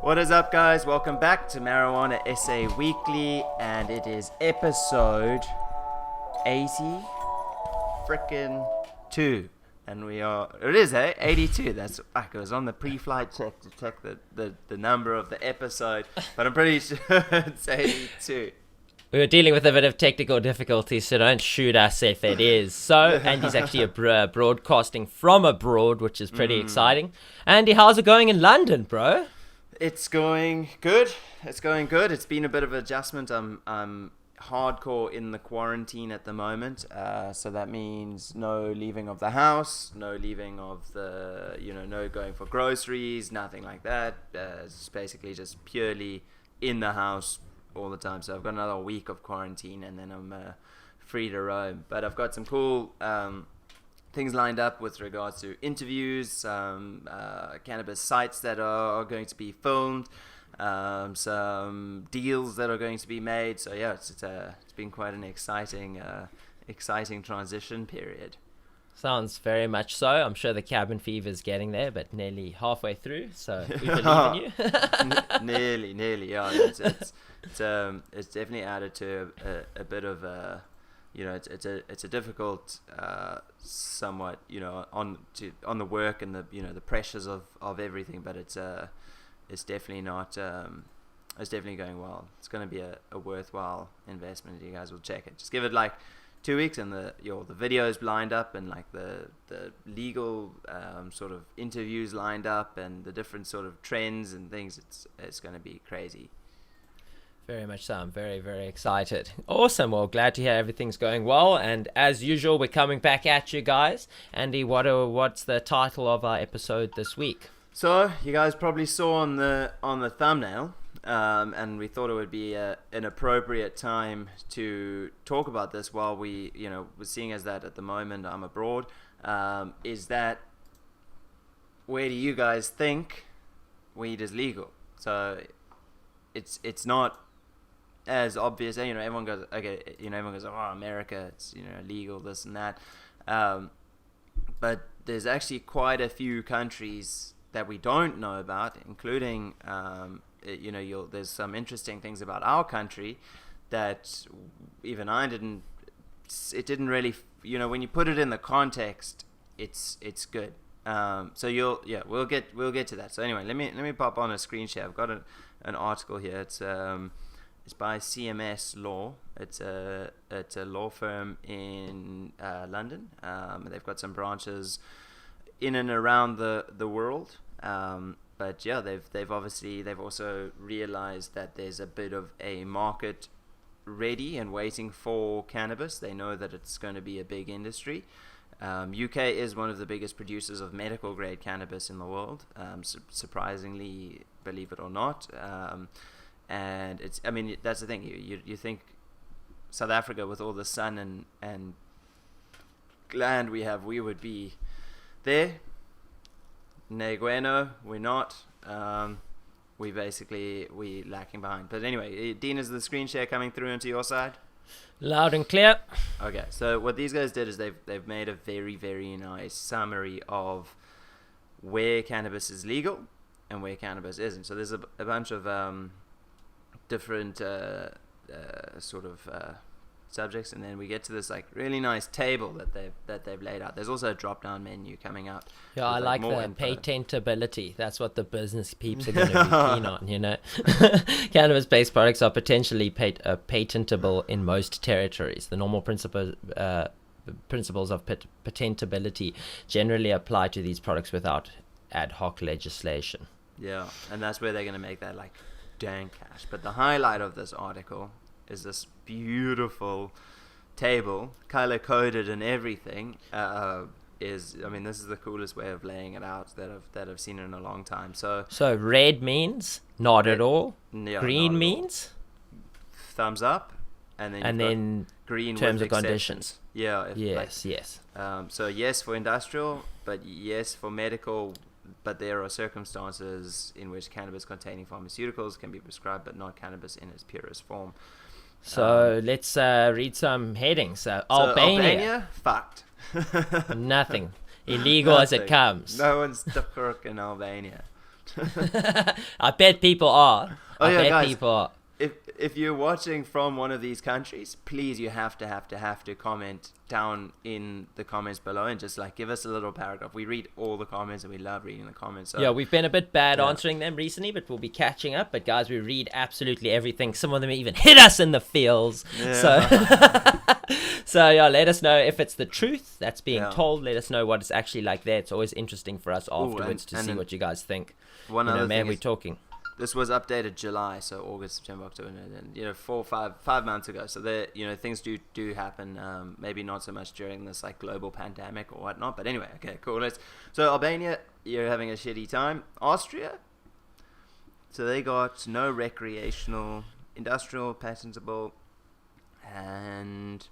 What is up, guys? Welcome back to Marijuana SA Weekly, and it is episode 80 frickin' 2. And it is 82. That's like, it was on the pre-flight check to check the number of the episode, but I'm pretty sure it's 82. We were dealing with a bit of technical difficulties, so don't shoot us if it is. So, Andy's actually broadcasting from abroad, which is pretty exciting. Andy, how's it going in London, bro? It's going good. It's been a bit of adjustment. I'm hardcore in the quarantine at the moment. So that means no leaving of the house, no leaving of the, no going for groceries, nothing like that. It's basically just purely in the house all the time. So I've got another week of quarantine and then I'm free to roam. But I've got some cool things lined up with regards to interviews, cannabis sites that are going to be filmed, some deals that are going to be made. So yeah, it's been quite an exciting transition period. Sounds very much so. I'm sure the cabin fever is getting there, but nearly halfway through. So we believe in you. nearly. Yeah, it's definitely added to a bit of a. It's a difficult, somewhat, on the work and the pressures of everything, but it's definitely not. It's definitely going well. It's going to be a worthwhile investment. You guys will check it. Just give it like 2 weeks, and the videos lined up, and like the legal sort of interviews lined up, and the different sort of trends and things. It's going to be crazy. Very much so. I'm very, very excited. Awesome. Well, glad to hear everything's going well. And as usual, we're coming back at you guys. Andy, what's the title of our episode this week? So you guys probably saw on the thumbnail, and we thought it would be an appropriate time to talk about this while we're seeing as that at the moment I'm abroad. Is that, where do you guys think weed is legal? So it's not as obvious. Everyone goes, okay, everyone goes, oh, America, it's legal, this and that, but there's actually quite a few countries that we don't know about, including there's some interesting things about our country that even I didn't really, when you put it in the context, it's good. So we'll get to that. So anyway, let me pop on a screen share. I've got an article here. It's by CMS Law. It's a law firm in London. They've got some branches in and around the world. But yeah, they've also realized that there's a bit of a market ready and waiting for cannabis. They know that it's going to be a big industry. UK is one of the biggest producers of medical grade cannabis in the world, surprisingly, believe it or not. And that's the thing. You think South Africa, with all the sun and land we have, we would be there. Ne bueno, we're not. We lacking behind. But anyway, Dean, is the screen share coming through into your side? Loud and clear. Okay, so what these guys did is they've made a very, very nice summary of where cannabis is legal and where cannabis isn't. So there's a bunch of different subjects, and then we get to this like really nice table that they've laid out. There's also a drop down menu coming up. Yeah, I like the patentability. That's what the business peeps are going to be keen on. Cannabis-based products are potentially patentable in most territories. The normal principles of patentability generally apply to these products without ad hoc legislation. Yeah, and that's where they're going to make that like dang cash. But the highlight of this article is this beautiful table, color coded and everything. This is the coolest way of laying it out that I've seen in a long time. So red means not at all. Yeah, green means thumbs up, and then green terms with and conditions. Yeah. Yes. So yes for industrial, but yes for medical. But there are circumstances in which cannabis containing pharmaceuticals can be prescribed, but not cannabis in its purest form. So let's read some headings. Albania, fucked. Nothing. Illegal as it comes. No one's the crook in Albania. I bet people are. Oh, yeah, bet guys. people are. If you're watching from one of these countries, please, you have to comment down in the comments below and just like give us a little paragraph. We read all the comments and we love reading the comments. So, Yeah, we've been a bit bad Yeah. answering them recently, but we'll be catching up. But guys, we read absolutely everything. Some of them even hit us in the feels. Yeah. So yeah, let us know if it's the truth that's being Yeah. told. Let us know what it's actually like there. It's always interesting for us afterwards and- to and see then what you guys think. one You know, other man, thing we're is, talking. this was updated July, so August, September, October, and 5 months ago. So there, things do happen. Maybe not so much during this like global pandemic or whatnot. But anyway, okay, cool. So Albania, you're having a shitty time. Austria, so they got no recreational, industrial, patentable, and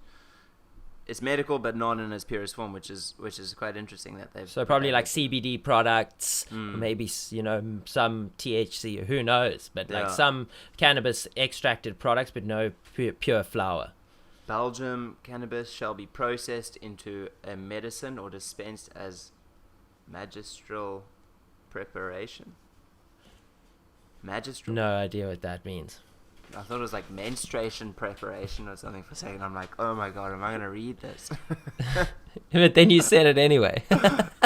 it's medical, but not in its purest form, which is quite interesting that they've. So probably like CBD products, Mm. maybe some THC, who knows? But like Yeah. some cannabis extracted products, but no pure flower. Belgium, cannabis shall be processed into a medicine or dispensed as magistral preparation. Magistral? No idea what that means. I thought it was like menstruation preparation or something for a second. I'm like, oh my god, am I going to read this? But then you said it anyway.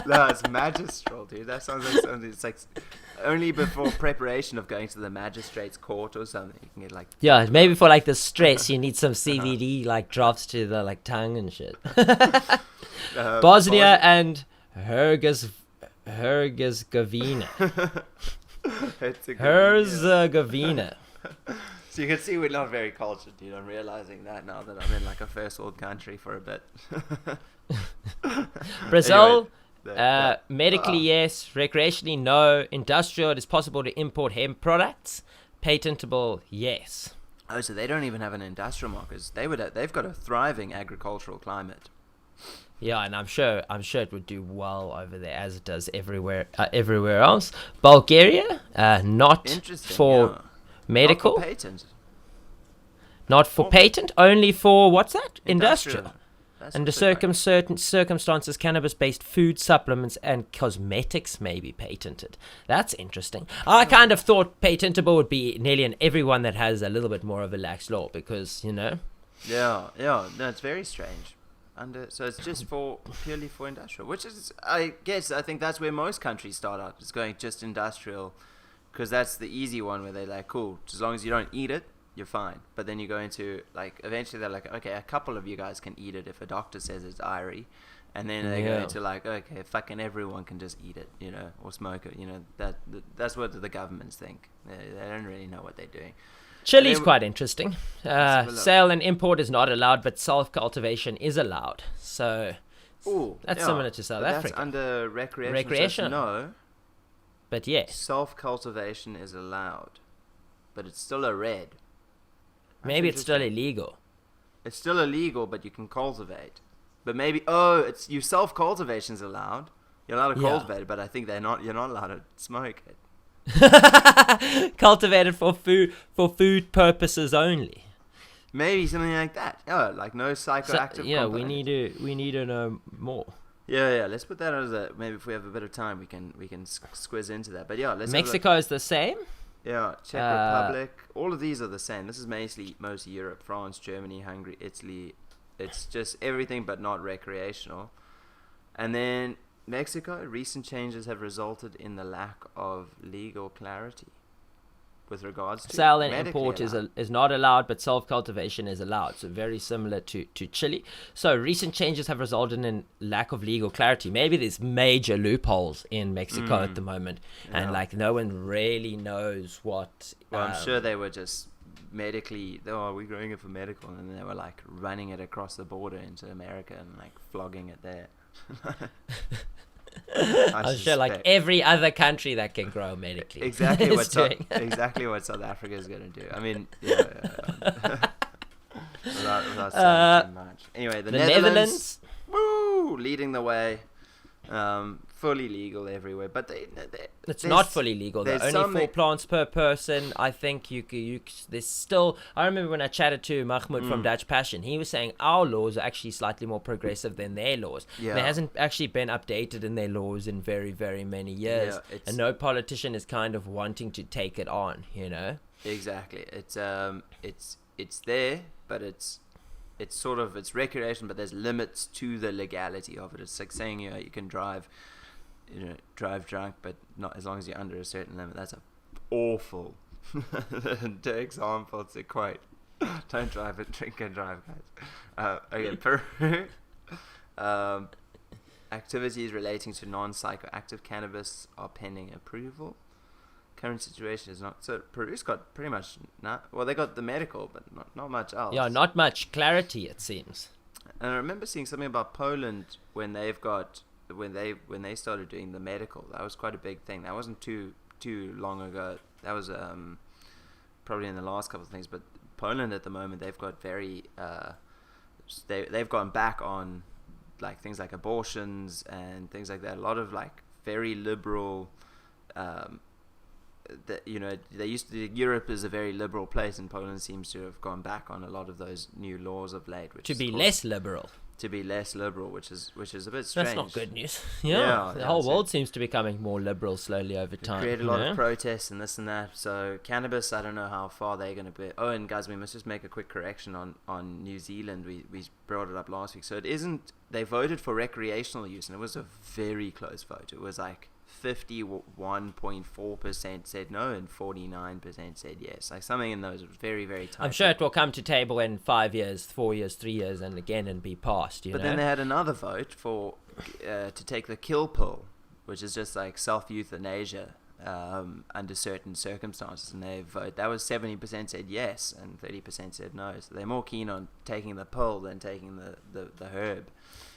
No, it's magistral, dude. That sounds like something. It's like only before preparation of going to the magistrate's court or something. You can get like. Yeah, maybe for like the stress, you need some CBD like drops to the like tongue and shit. Bosnia and Herzegovina. Herzegovina. So you can see we're not very cultured, dude. I'm realizing that now that I'm in like a first world country for a bit. Brazil, Anyway, medically yes, recreationally no, industrial it is possible to import hemp products, patentable yes. Oh, so they don't even have an industrial market. They've got a thriving agricultural climate. Yeah, and I'm sure it would do well over there as it does everywhere else. Bulgaria, not Interesting. for yeah. medical, Not for patent. not for Or- patent, only for what's that? Industrial. That's Under also quite- certain circumstances, cannabis-based food supplements and cosmetics may be patented. That's interesting. I kind of thought patentable would be nearly in everyone that has a little bit more of a lax law because, Yeah. No, it's very strange. So it's just purely for industrial, which is, I think that's where most countries start out. It's going just industrial, because that's the easy one where they're like, cool, as long as you don't eat it, you're fine. But then you go into like, eventually they're like, okay, a couple of you guys can eat it if a doctor says it's irie, and then they go Yeah. into like, okay, fucking everyone can just eat it, or smoke it, that's what the governments think. They don't really know what they're doing. Chili's They- quite interesting. have a look. Sale and import is not allowed, but self-cultivation is allowed. So Ooh, That's yeah, similar to South but Africa. That's under recreation. Recreation. No. but yes, Self-cultivation is allowed, but it's still a red. That's maybe it's still interesting. illegal. It's still illegal, but you can cultivate. But maybe self-cultivation is allowed. You're allowed to Yeah. cultivate it, but I think you're not allowed to smoke it. Cultivated for food purposes only. Maybe something like that. Oh, like no psychoactive. Yeah, component. we need to know more. Yeah. Let's put that as a, maybe if we have a bit of time, we can squiz into that. But yeah, let's have a look. Mexico is the same. Yeah, Czech Republic. All of these are the same. This is mostly Europe: France, Germany, Hungary, Italy. It's just everything but not recreational. And then Mexico. Recent changes have resulted in the lack of legal clarity with regards to Sale and medically import allowed. is not allowed, but self-cultivation is allowed. So very similar to Chile. So recent changes have resulted in lack of legal clarity. Maybe there's major loopholes in Mexico at the moment, Yeah. and like no one really knows what. Well, I'm sure they were just medically. Oh, we're growing it for medical, and then they were like running it across the border into America and like flogging it there. I'm sure like every other country that can grow medically. exactly is what doing. exactly what South Africa is going to do. I mean, without saying too much. Anyway, the Netherlands, woo, leading the way. fully legal everywhere, but it's not fully legal. There are only 4 plants per person. I think there's still. I remember when I chatted to Mahmoud from Dutch Passion, he was saying our laws are actually slightly more progressive than their laws. Yeah. There hasn't actually been updated in their laws in very, very many years, and no politician is kind of wanting to take it on. Exactly. It's there, but it's sort of, it's recreation, but there's limits to the legality of it. It's like saying you can drive drunk, but not as long as you're under a certain limit. That's awful example to quote. Don't drive and drink and drive, guys. Okay, Peru. Activities relating to non-psychoactive cannabis are pending approval. Current situation is not. So Peru's got pretty much they got the medical, but not much else. Yeah, not much clarity, it seems. And I remember seeing something about Poland when they started doing the medical. That was quite a big thing. That wasn't too long ago. That was probably in the last couple of things. But Poland at the moment, they've got very they've gone back on like things like abortions and things like that. A lot of like very liberal. Europe is a very liberal place, and Poland seems to have gone back on a lot of those new laws of late, which to be less liberal, which is a bit strange. That's not good news. The whole world seems to be becoming more liberal slowly over time. Create a lot of protests and this and that. So cannabis, I don't know how far they're going to be. Oh, and guys, we must just make a quick correction on New Zealand. We brought it up last week. So it isn't. They voted for recreational use, and it was a very close vote. It was like 51.4% said no and 49% said yes. Like something in those was very, very tight. I'm sure it will come to table in 5 years, 4 years, 3 years, and again and be passed. But then they had another vote for to take the kill pill, which is just like self-euthanasia under certain circumstances, and they vote. That was 70% said yes and 30% said no. So they're more keen on taking the pill than taking the herb.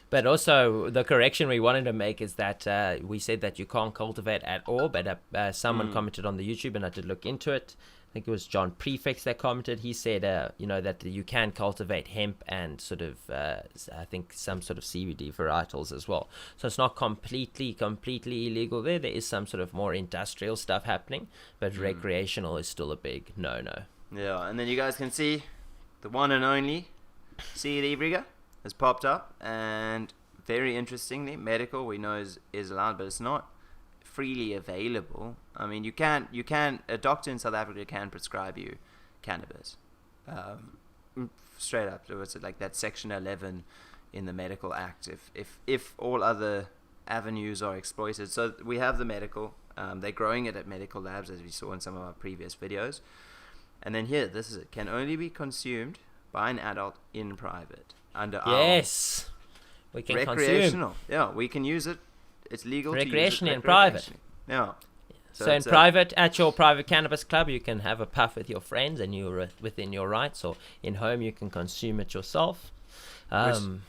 But also, the correction we wanted to make is that we said that you can't cultivate at all, but someone commented on the YouTube, and I did look into it. I think it was John Prefix that commented. He said, that you can cultivate hemp and sort of, I think, some sort of CBD varietals as well. So it's not completely illegal there. There is some sort of more industrial stuff happening, but recreational is still a big no-no. Yeah, and then you guys can see the one and only CBD rigger has popped up, and very interestingly, medical we know is allowed, but it's not freely available. I mean, you can a doctor in South Africa can prescribe you cannabis, straight up. It was like that Section 11 in the Medical Act. If all other avenues are exploited, so we have the medical. They're growing it at medical labs, as we saw in some of our previous videos. And then here, this is it. Can only be consumed by an adult in private. Under we can recreational consume. Yeah, we can use it. It's legal to use it recreationally in private. Yeah. So in private, at your private cannabis club, you can have a puff with your friends, and you're within your rights. Or in home, you can consume it yourself.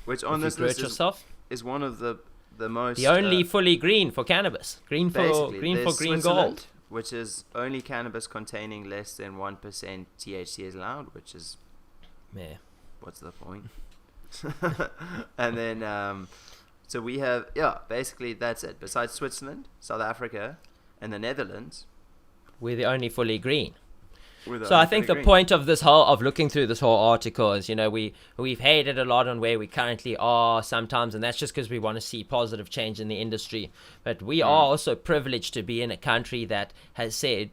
Which on this list is one of the most the only fully green for cannabis. Green for green gold. Which is only cannabis containing less than 1% THC is allowed, which is what's the point? And then so we have basically that's it. Besides Switzerland, South Africa, and the Netherlands, we're the only fully green. So I think the point of looking through this whole article is, we've hated a lot on where we currently are sometimes, and that's just because we want to see positive change in the industry. But we are also privileged to be in a country that has said,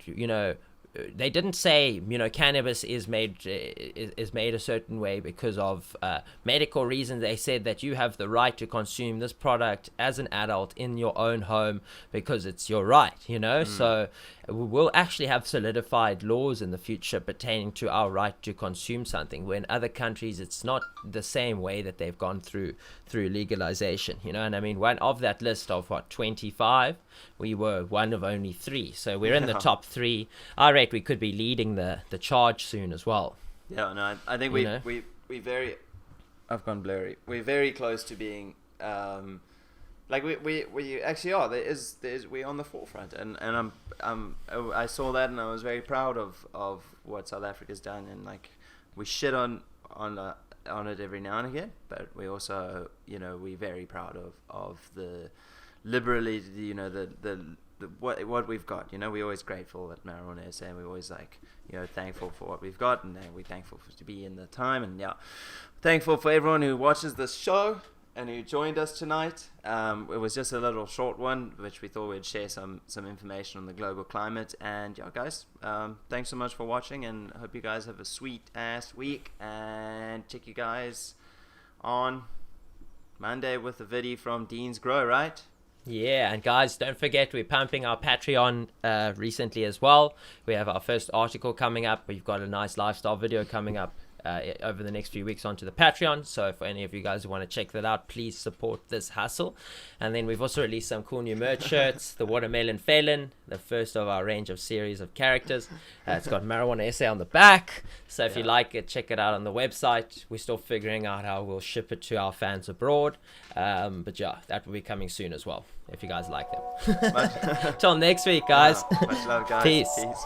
they didn't say, cannabis is made a certain way because of medical reasons. They said that you have the right to consume this product as an adult in your own home because it's your right, So we'll actually have solidified laws in the future pertaining to our right to consume something, where in other countries it's not the same way that they've gone through legalization, And I mean, one of that list of 25, we were one of only 3, so we're in the top 3. I rate we could be leading the charge soon as well. Yeah, no, I think we very, I've gone blurry. We're very close to being like we actually are. We're on the forefront, and I saw that, and I was very proud of what South Africa's done, and like we shit on it every now and again, but we also we're very proud of the liberally, you know, the what we've got. You know, we're always grateful at Marijuana SA, and we're always like, you know, thankful for what we've got, and we're thankful to be in the time, and yeah, thankful for everyone who watches this show and who joined us tonight. It was just a little short one, which we thought we'd share some information on the global climate. And yeah, guys, thanks so much for watching, and I hope you guys have a sweet ass week, and check you guys on Monday with a video from Dean's Grow, right? Yeah, and guys, don't forget, we're pumping our Patreon recently as well. We have our first article coming up. We've got a nice lifestyle video coming up over the next few weeks onto the Patreon. So for any of you guys who want to check that out, please support this hustle. And then we've also released some cool new merch shirts. The Watermelon Felon, the first of our range of series of characters. It's got Marijuana SA on the back. So if you like it, check it out on the website. We're still figuring out how we'll ship it to our fans abroad. But yeah, that will be coming soon as well, if you guys like them. Till next week, guys. Much love, guys. Peace. Peace.